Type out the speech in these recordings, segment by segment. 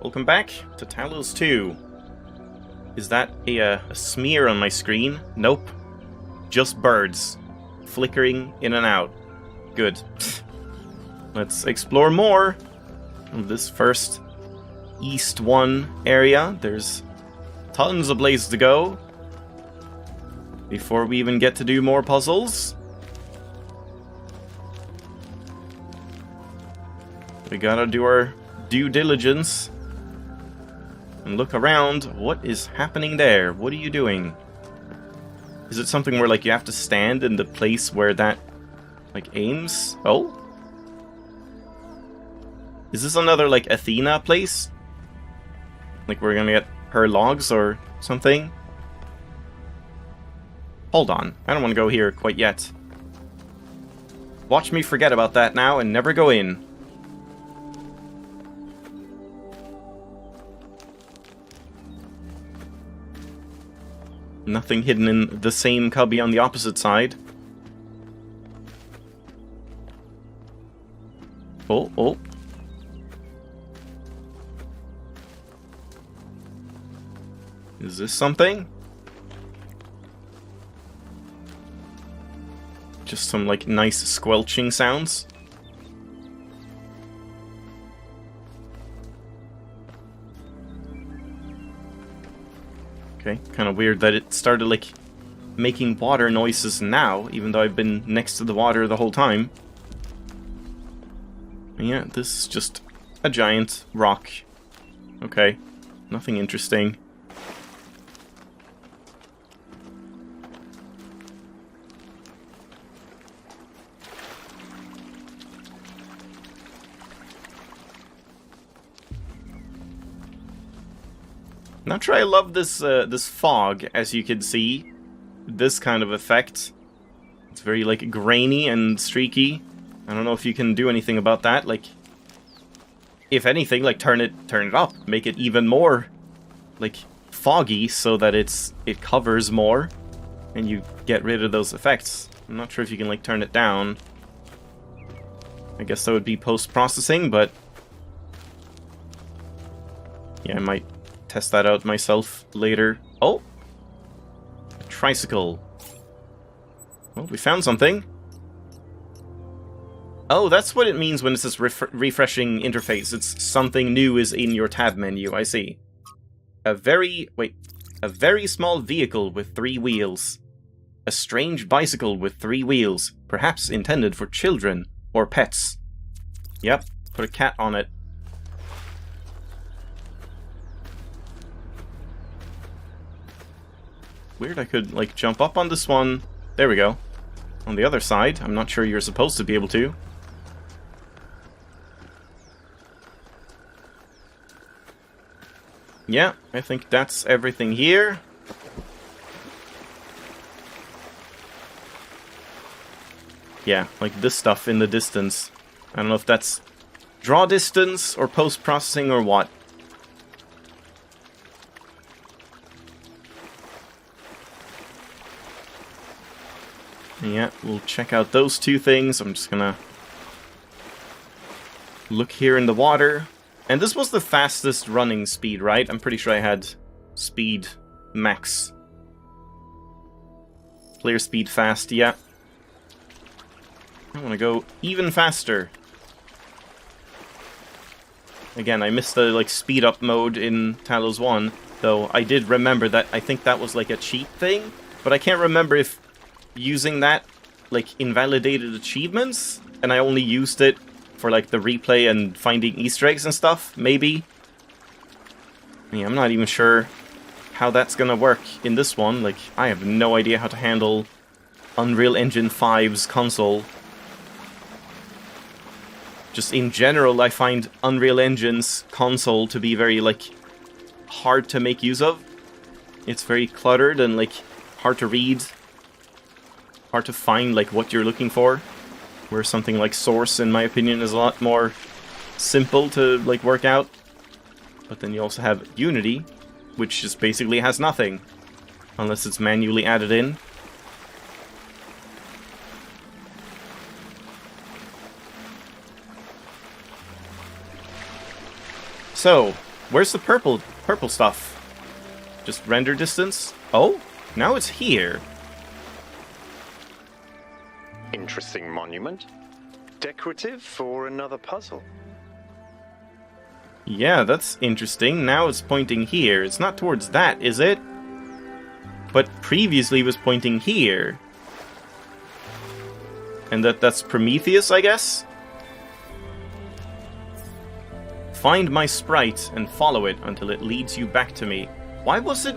welcome back to Talos 2. Is that a smear on my screen? Nope. Just birds. Flickering in and out. Good. Let's explore more of this first East 1 area. There's tons of places to go before we even get to do more puzzles. We gotta do our due diligence and look around. What is happening there? What are you doing? Is it something where, like, you have to stand in the place where that, like, aims? Oh? Is this another, like, Athena place? Like, we're gonna get her logs or something? Hold on. I don't want to go here quite yet. Watch me forget about that now and never go in. Nothing hidden in the same cubby on the opposite side. Oh, oh. Is this something? Just some, like, nice squelching sounds. Okay, kind of weird that it started, like, making water noises now, even though I've been next to the water the whole time. And yeah, this is just a giant rock. Okay, nothing interesting. Not sure I love this this fog, as you can see. This kind of effect. It's very, like, grainy and streaky. I don't know if you can do anything about that. Like, if anything, like, turn it up, make it even more, like, foggy, so that it covers more, and you get rid of those effects. I'm not sure if you can, like, turn it down. I guess that would be post-processing, but yeah, I might test that out myself later. Oh! A tricycle. Well, we found something. Oh, that's what it means when it says refreshing interface. It's something new is in your tab menu, I see. A very small vehicle with 3 wheels. A strange bicycle with 3 wheels, perhaps intended for children or pets. Yep, put a cat on it. Weird, I could, like, jump up on this one. There we go. On the other side, I'm not sure you're supposed to be able to. Yeah, I think that's everything here. Yeah, like this stuff in the distance. I don't know if that's draw distance or post-processing or what. Yeah, we'll check out those 2 things. I'm just gonna look here in the water. And this was the fastest running speed, right? I'm pretty sure I had speed max. Player speed fast, yeah. I want to go even faster. Again, I missed the, like, speed up mode in Talos 1, though I did remember that. I think that was, like, a cheat thing, but I can't remember if using that, like, invalidated achievements, and I only used it for, like, the replay and finding Easter eggs and stuff, maybe. Yeah, I'm not even sure how that's gonna work in this one. Like, I have no idea how to handle Unreal Engine 5's console. Just in general, I find Unreal Engine's console to be very, like, hard to make use of. It's very cluttered and, like, hard to read. Hard to find, like, what you're looking for. Where something like Source, in my opinion, is a lot more simple to, like, work out. But then you also have Unity, which just basically has nothing. Unless it's manually added in. So, Where's the purple stuff? Just render distance? Oh, now it's here. Interesting monument. Decorative for another puzzle. Yeah, that's interesting. Now it's pointing here. It's not towards that, is it? But previously was pointing here. And that's Prometheus, I guess? Find my sprite and follow it until it leads you back to me. Why was it...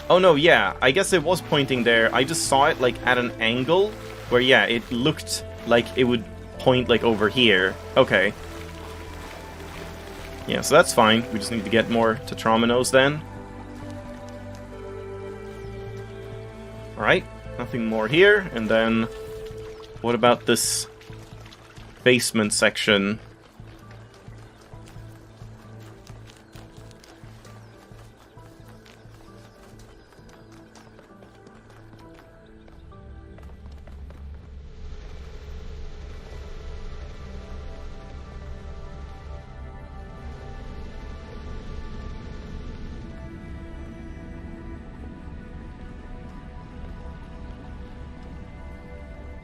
Oh no, yeah, I guess it was pointing there. I just saw it, like, at an angle where, yeah, it looked like it would point, like, over here. Okay. Yeah, so that's fine. We just need to get more Tetrominos then. Alright, nothing more here. And then, what about this basement section?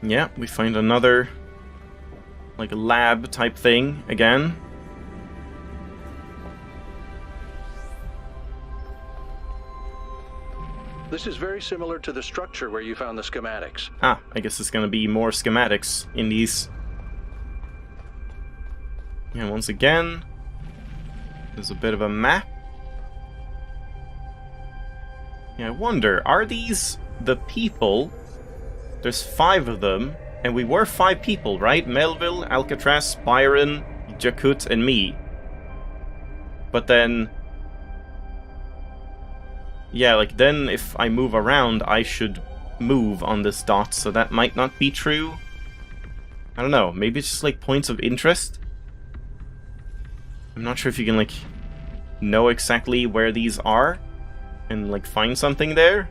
Yeah, we find another, like, lab type thing again. This is very similar to the structure where you found the schematics. Ah, I guess it's gonna be more schematics in these. Yeah, once again, there's a bit of a map. Yeah, I wonder, are these the people? There's 5 of them, and we were 5 people, right? Melville, Alcatraz, Byron, Jakut, and me. But then... yeah, like, then if I move around, I should move on this dot, so that might not be true. I don't know, maybe it's just, like, points of interest? I'm not sure if you can, like, know exactly where these are, and, like, find something there.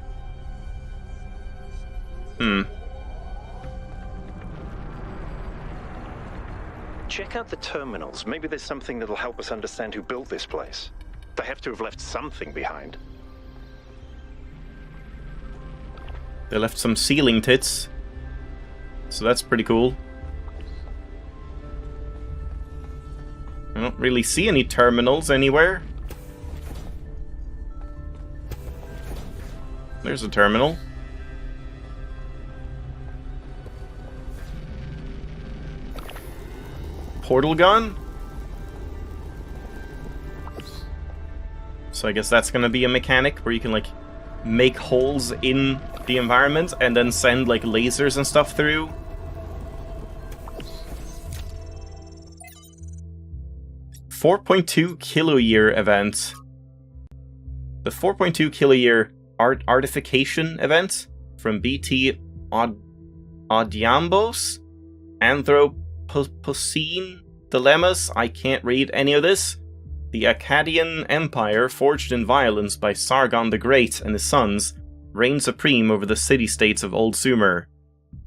Check out the terminals. Maybe there's something that'll help us understand who built this place. They have to have left something behind. They left some ceiling tits, so that's pretty cool. I don't really see any terminals anywhere. There's a terminal. Portal gun? So I guess that's gonna be a mechanic where you can, like, make holes in the environment and then send, like, lasers and stuff through. .2 kiloyear event. The 4.2 kiloyear artification event from BT Audiambos Anthropocene Dilemmas. I can't read any of this. The Akkadian Empire, forged in violence by Sargon the Great and his sons, reigned supreme over the city-states of Old Sumer.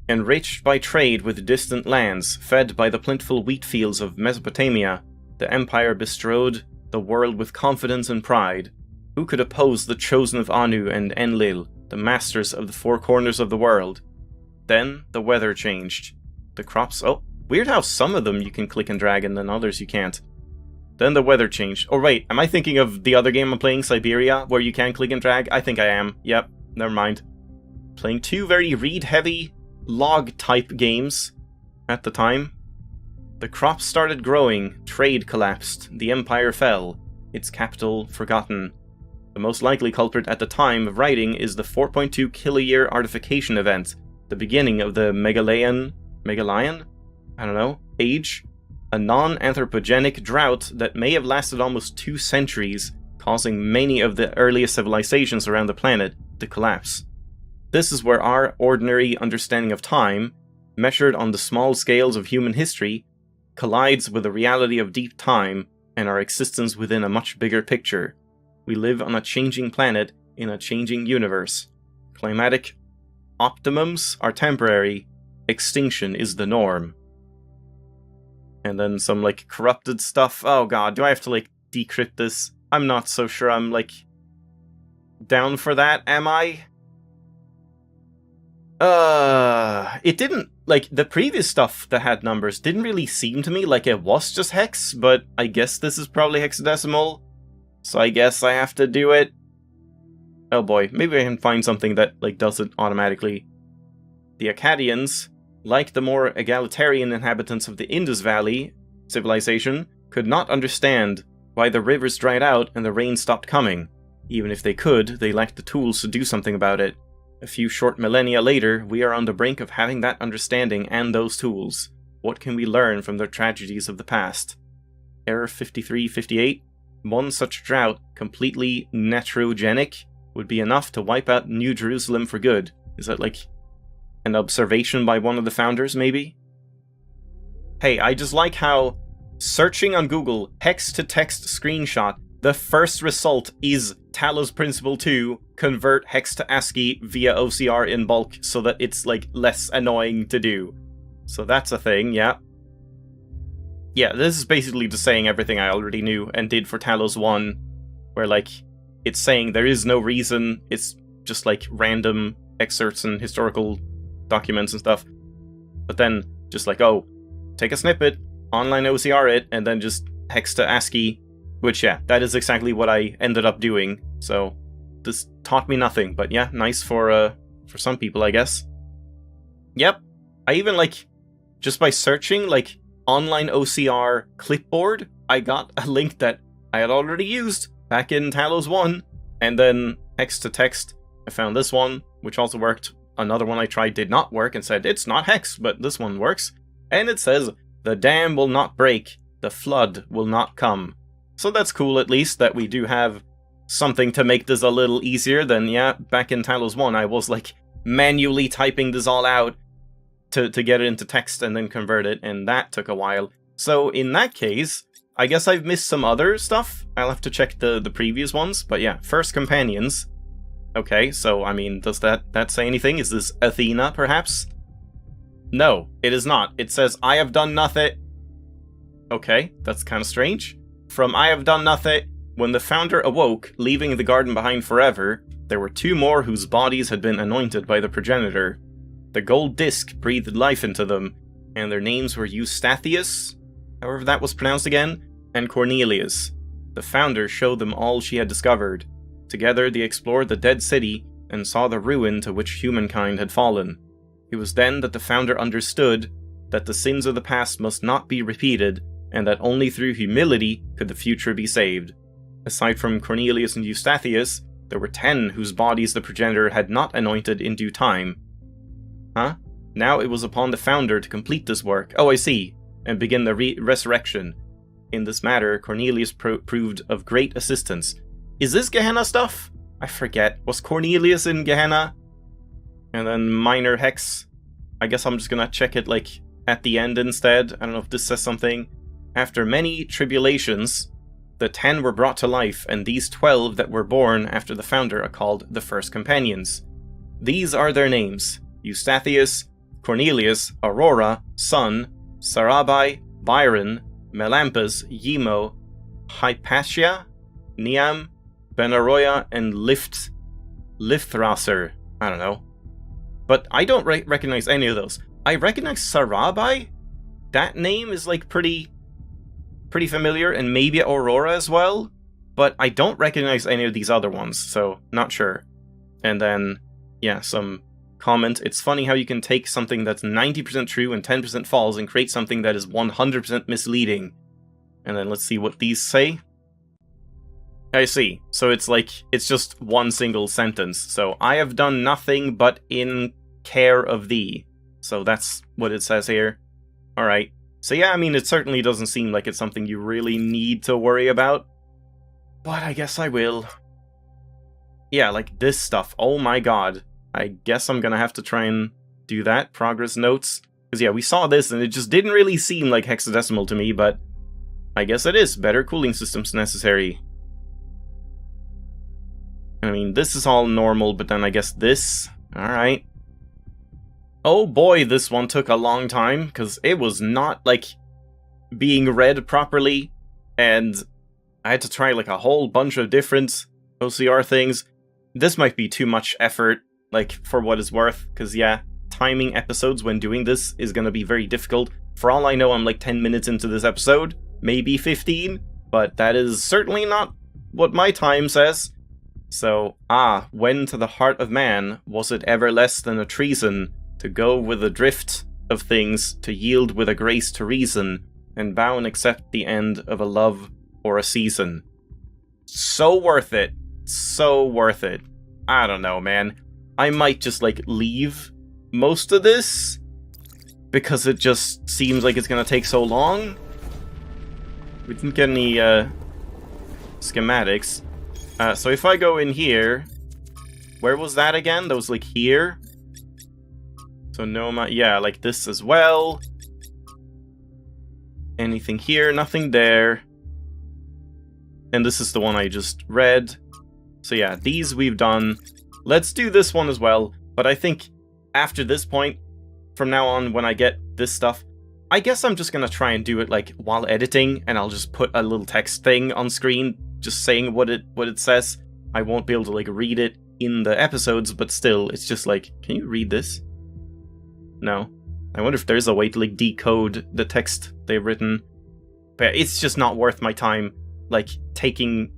Enriched by trade with distant lands, fed by the plentiful wheat fields of Mesopotamia, the empire bestrode the world with confidence and pride. Who could oppose the chosen of Anu and Enlil, the masters of the four corners of the world? Then the weather changed. The crops... oh, weird how some of them you can click and drag and then others you can't. Then the weather changed. Oh wait, am I thinking of the other game I'm playing, Siberia, where you can click and drag? I think I am. Yep, never mind. Playing 2 very read-heavy, log-type games at the time. The crops started growing, trade collapsed, the empire fell, its capital forgotten. The most likely culprit at the time of writing is the 4.2 kiloyear artification event, the beginning of the Megalayan? I don't know, age? A non-anthropogenic drought that may have lasted almost 2 centuries, causing many of the earliest civilizations around the planet to collapse. This is where our ordinary understanding of time, measured on the small scales of human history, collides with the reality of deep time and our existence within a much bigger picture. We live on a changing planet in a changing universe. Climatic optimums are temporary, extinction is the norm. And then some, like, corrupted stuff. Oh god, do I have to, like, decrypt this? I'm not so sure I'm, like, down for that, am I? It didn't, like, the previous stuff that had numbers didn't really seem to me like it was just hex, but I guess this is probably hexadecimal, so I guess I have to do it. Oh boy, maybe I can find something that, like, does it automatically. The Akkadians, like the more egalitarian inhabitants of the Indus Valley civilization, could not understand why the rivers dried out and the rain stopped coming. Even if they could, they lacked the tools to do something about it. A few short millennia later, we are on the brink of having that understanding and those tools. What can we learn from the tragedies of the past? Error 5358. One such drought, completely naturogenic, would be enough to wipe out New Jerusalem for good. Is that like an observation by one of the founders, maybe? Hey, I just like how searching on Google hex-to-text screenshot, the first result is Talos Principle 2, convert hex to ASCII via OCR in bulk so that it's, like, less annoying to do. So that's a thing, yeah. Yeah, this is basically just saying everything I already knew and did for Talos 1, where, like, it's saying there is no reason, it's just, like, random excerpts and historical documents and stuff. But then, just like, oh, take a snippet, online OCR it, and then just hex to ASCII. Which, yeah, that is exactly what I ended up doing, so this taught me nothing, but yeah, nice for some people, I guess. Yep, I even, like, just by searching, like, online OCR clipboard, I got a link that I had already used back in Talos 1, and then hex to text, I found this one, which also worked. Another one I tried did not work and said, it's not hex, but this one works. And it says, the dam will not break, the flood will not come. So that's cool, at least, that we do have something to make this a little easier than, yeah, back in Talos 1, I was, like, manually typing this all out to get it into text and then convert it, and that took a while. So, in that case, I guess I've missed some other stuff. I'll have to check the previous ones, but yeah, first companions. Okay, so, I mean, does that say anything? Is this Athena, perhaps? No, it is not. It says, I have done nothing. Okay, that's kind of strange. From I have done nothing, when the founder awoke, leaving the garden behind forever, there were two more whose bodies had been anointed by the progenitor. The gold disc breathed life into them, and their names were Eustathius, however that was pronounced again, and Cornelius. The founder showed them all she had discovered. Together they explored the dead city, and saw the ruin to which humankind had fallen. It was then that the founder understood that the sins of the past must not be repeated, and that only through humility could the future be saved. Aside from Cornelius and Eustathius, there were 10 whose bodies the progenitor had not anointed in due time. Huh? Now it was upon the founder to complete this work, oh I see, and begin the resurrection. In this matter, Cornelius proved of great assistance. Is this Gehenna stuff? I forget. Was Cornelius in Gehenna? And then minor hex. I guess I'm just gonna check it, like, at the end instead. I don't know if this says something. After many tribulations, the 10 were brought to life, and these 12 that were born after the founder are called the first companions. These are their names: Eustathius, Cornelius, Aurora, Sun, Sarabai, Byron, Melampus, Yemo, Hypatia, Niam, Benaroya, and Lifthrasser. I don't know. But I don't recognize any of those. I recognize Sarabai? That name is, like, pretty familiar, and maybe Aurora as well, but I don't recognize any of these other ones, so not sure. And then, yeah, some comment. It's funny how you can take something that's 90% true and 10% false and create something that is 100% misleading. And then let's see what these say. I see. So it's like, it's just one single sentence. So, I have done nothing but in care of thee. So that's what it says here. Alright. So yeah, I mean, it certainly doesn't seem like it's something you really need to worry about. But I guess I will. Yeah, like this stuff. Oh my god. I guess I'm gonna have to try and do that. Progress notes. Because yeah, we saw this and it just didn't really seem like hexadecimal to me, but I guess it is. Better cooling systems necessary. I mean, this is all normal, but then I guess this... Alright. Oh boy, this one took a long time, because it was not, like, being read properly, and I had to try like a whole bunch of different OCR things. This might be too much effort, like, for what it's worth, because yeah, timing episodes when doing this is going to be very difficult. For all I know, I'm like 10 minutes into this episode, maybe 15, but that is certainly not what my time says. So, when to the heart of man was it ever less than a treason to go with the drift of things, to yield with a grace to reason, and bow and accept the end of a love or a season. So worth it. So worth it. I don't know, man. I might just, like, leave most of this, because it just seems like it's gonna take so long. We didn't get any, schematics. So if I go in here, where was that again? That was, like, here? So no, yeah, like this as well. Anything here? Nothing there. And this is the one I just read. So yeah, these we've done. Let's do this one as well. But I think after this point, from now on, when I get this stuff, I guess I'm just gonna try and do it like while editing, and I'll just put a little text thing on screen, just saying what it says. I won't be able to like read it in the episodes, but still, it's just like, can you read this? No. I wonder if there's a way to like decode the text they've written. But it's just not worth my time, like taking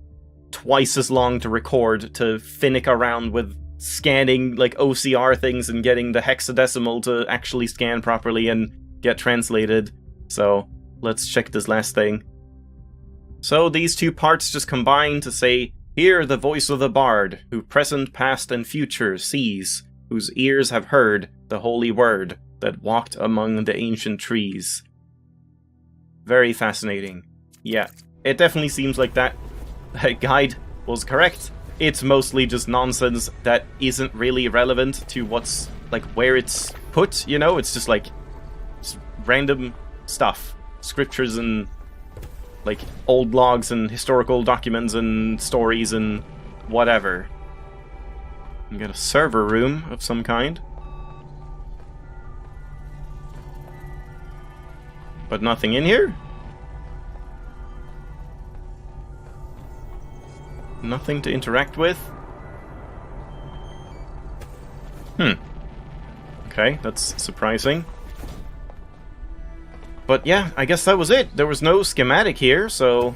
twice as long to record to finick around with scanning like OCR things and getting the hexadecimal to actually scan properly and get translated. So let's check this last thing. So these two parts just combine to say, hear the voice of the bard, who present, past, and future sees, whose ears have heard the holy word that walked among the ancient trees. Very fascinating. Yeah, it definitely seems like that guide was correct. It's mostly just nonsense that isn't really relevant to what's, like, where it's put, you know? It's just, like, just random stuff. Scriptures and, like, old logs and historical documents and stories and whatever. You got a server room of some kind. But nothing in here? Nothing to interact with? Okay, that's surprising. But yeah, I guess that was it. There was no schematic here, so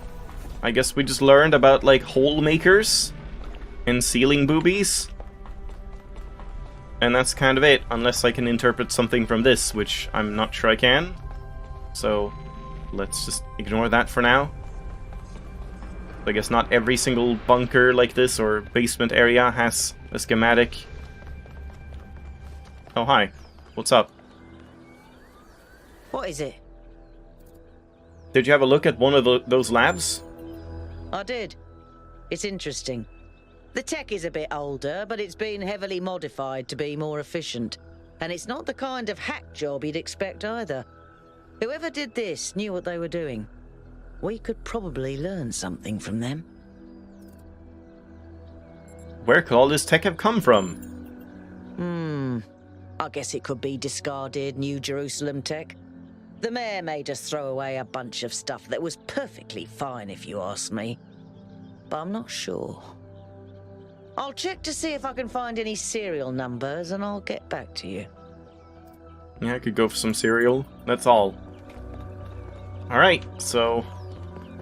I guess we just learned about, like, hole makers and ceiling boobies. And that's kind of it, unless I can interpret something from this, which I'm not sure I can. So let's just ignore that for now. I guess not every single bunker like this or basement area has a schematic. Oh, hi. What's up? What is it? Did you have a look at one of those labs? I did. It's interesting. The tech is a bit older, but it's been heavily modified to be more efficient. And it's not the kind of hack job you'd expect either. Whoever did this knew what they were doing. We could probably learn something from them. Where could all this tech have come from? I guess it could be discarded New Jerusalem tech. The mayor made us throw away a bunch of stuff that was perfectly fine, if you ask me. But I'm not sure. I'll check to see if I can find any serial numbers, and I'll get back to you. Yeah, I could go for some cereal. That's all. Alright, so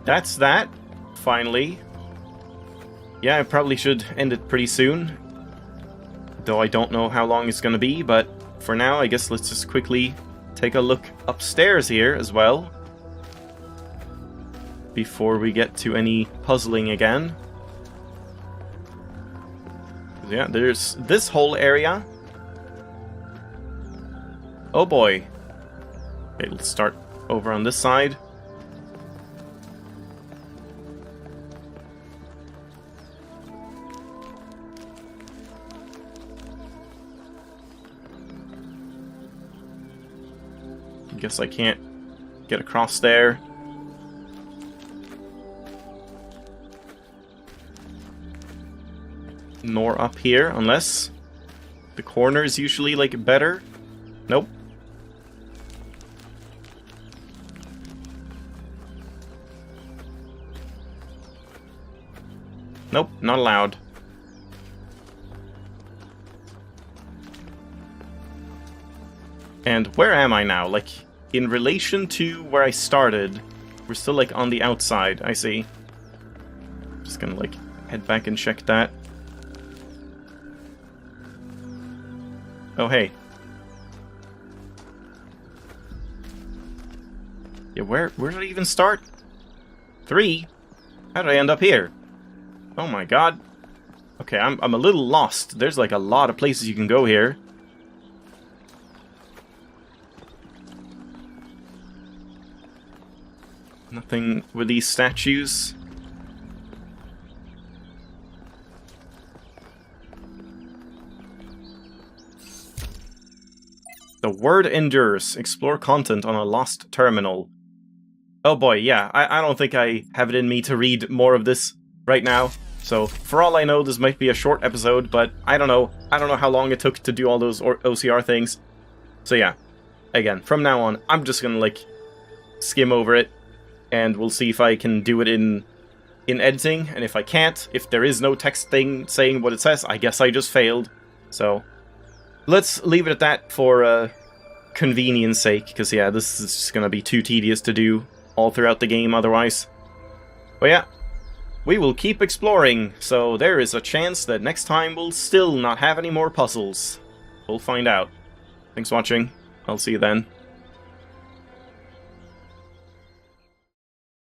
that's that, finally. Yeah, I probably should end it pretty soon. Though I don't know how long it's gonna be, but for now, I guess let's just quickly take a look upstairs here as well. Before we get to any puzzling again. Yeah, there's this whole area. Oh boy. Okay, let's start over on this side. Guess I can't get across there. Nor up here, unless the corner is usually, like, better. Nope. Nope, not allowed. And where am I now? Like, in relation to where I started, we're still, like, on the outside, I see. Just gonna, like, head back and check that. Oh, hey. Yeah, where did I even start? 3? How did I end up here? Oh my god. Okay, I'm a little lost. There's, like, a lot of places you can go here. Nothing with these statues. The word endures. Explore content on a lost terminal. Oh boy, yeah, I don't think I have it in me to read more of this right now. So, for all I know, this might be a short episode, but I don't know. I don't know how long it took to do all those OCR things. So yeah, again, from now on, I'm just gonna, like, skim over it, and we'll see if I can do it in editing, and if I can't, if there is no text thing saying what it says, I guess I just failed. So, let's leave it at that for convenience sake, because yeah, this is just gonna be too tedious to do all throughout the game otherwise. But yeah, we will keep exploring, so there is a chance that next time we'll still not have any more puzzles. We'll find out. Thanks for watching. I'll see you then.